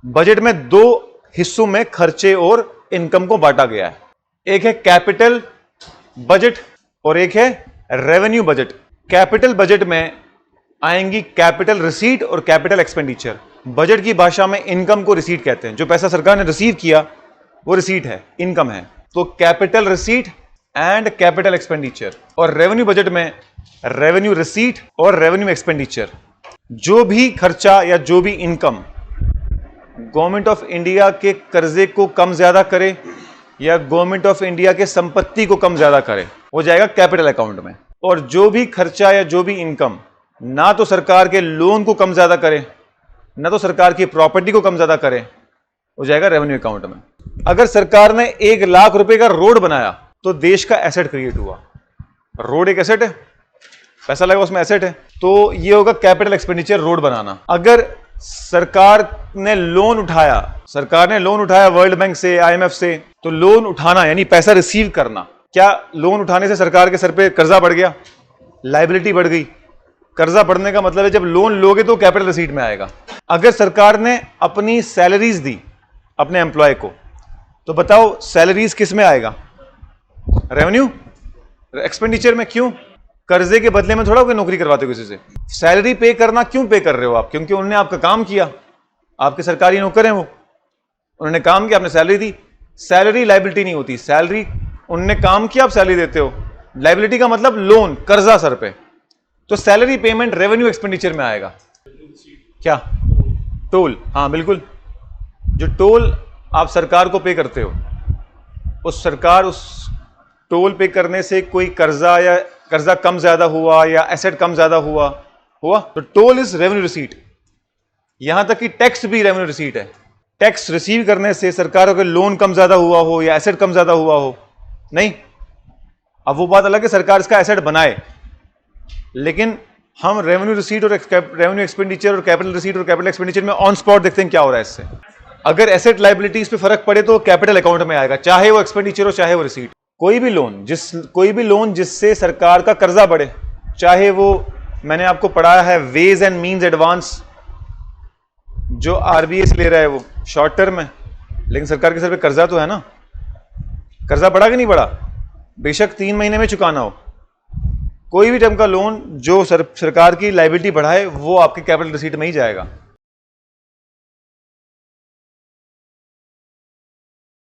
Budget में दो हिस्सों में खर्चे और इनकम को बांटा गया है। एक है कैपिटल बजट और एक है रेवेन्यू बजट। कैपिटल बजट में आएंगी कैपिटल रिसीट और कैपिटल एक्सपेंडिचर। बजट की भाषा में इनकम को रिसीट कहते हैं। जो पैसा सरकार ने रिसीव किया वो रिसीट है, इनकम है। तो capital receipt and capital expenditure. और रेवेन्यू बजट में रेवेन्यू रिसीट और रेवेन्यू एक्सपेंडिचर। जो भी खर्चा या जो भी इनकम गवर्नमेंट ऑफ इंडिया के कर्जे को कम ज्यादा करे या गवर्नमेंट ऑफ इंडिया के संपत्ति को कम ज्यादा करे, हो जाएगा कैपिटल अकाउंट में। और जो भी खर्चा या जो भी इनकम ना तो सरकार के लोन को कम ज्यादा करे ना तो सरकार की प्रॉपर्टी को कम ज्यादा करे, हो जाएगा रेवेन्यू अकाउंट में। अगर सरकार ने 1 लाख रुपए का रोड बनाया तो देश का एसेट क्रिएट हुआ। रोड एक एसेट है, पैसा लगा उसमें, एसेट है। तो ये होगा कैपिटल एक्सपेंडिचर, रोड बनाना। अगर सरकार ने लोन उठाया वर्ल्ड बैंक से, आईएमएफ से, तो लोन उठाना यानी पैसा रिसीव करना। क्या लोन उठाने से सरकार के सर पे कर्जा बढ़ गया, लायबिलिटी बढ़ गई? कर्जा बढ़ने का मतलब है जब लोन लोगे तो कैपिटल रिसीट में आएगा। अगर सरकार ने अपनी सैलरीज दी अपने एम्प्लॉय को, तो बताओ सैलरीज किस में आएगा? रेवेन्यू एक्सपेंडिचर में। क्यों? कर्जे के बदले में थोड़ा कोई नौकरी करवाते हो किसी से। सैलरी पे करना क्यों पे कर रहे हो आप? क्योंकि उन्होंने आपका काम किया, आपके सरकारी नौकर हैं वो, उन्होंने काम किया, आपने सैलरी दी। सैलरी लायबिलिटी नहीं होती, सैलरी उन्होंने काम किया, आप सैलरी देते हो। लायबिलिटी का मतलब लोन, कर्जा सर पे। तो सैलरी पेमेंट रेवेन्यू एक्सपेंडिचर में आएगा। क्या? टोल। हाँ बिल्कुल, जो टोल आप सरकार को पे करते हो, उस सरकार उस टोल पे करने से कोई कर्जा कम ज्यादा हुआ या एसेट कम ज्यादा हुआ तो टोल इज रेवेन्यू रिसीट। यहां तक कि टैक्स भी रेवेन्यू रिसीट है। टैक्स रिसीव करने से सरकार का लोन कम ज्यादा हुआ हो या एसेट कम ज्यादा हुआ हो, नहीं। अब वो बात अलग है सरकार इसका एसेट बनाए, लेकिन हम रेवेन्यू रिसीट और रेवेन्यू एक्सपेंडिचर और कैपिटल रिसीट और कैपिटल एक्सपेंडिचर में ऑन स्पॉट देखते हैं क्या हो रहा है इससे। अगर एसेट लायबिलिटीज पे फर्क पड़े तो कैपिटल अकाउंट में आएगा, चाहे वो एक्सपेंडिचर हो चाहे वो रिसीट। कोई भी लोन जिससे सरकार का कर्जा बढ़े, चाहे वो मैंने आपको पढ़ाया है वेज एंड मींस एडवांस, जो आरबीआई से ले रहा है वो शॉर्ट टर्म है, लेकिन सरकार के सर पे कर्जा तो है ना। कर्जा बढ़ा कि नहीं बढ़ा? बेशक 3 महीने में चुकाना हो। कोई भी टर्म का लोन जो सरकार की लायबिलिटी बढ़ाए वो आपके कैपिटल रिसीट में ही जाएगा।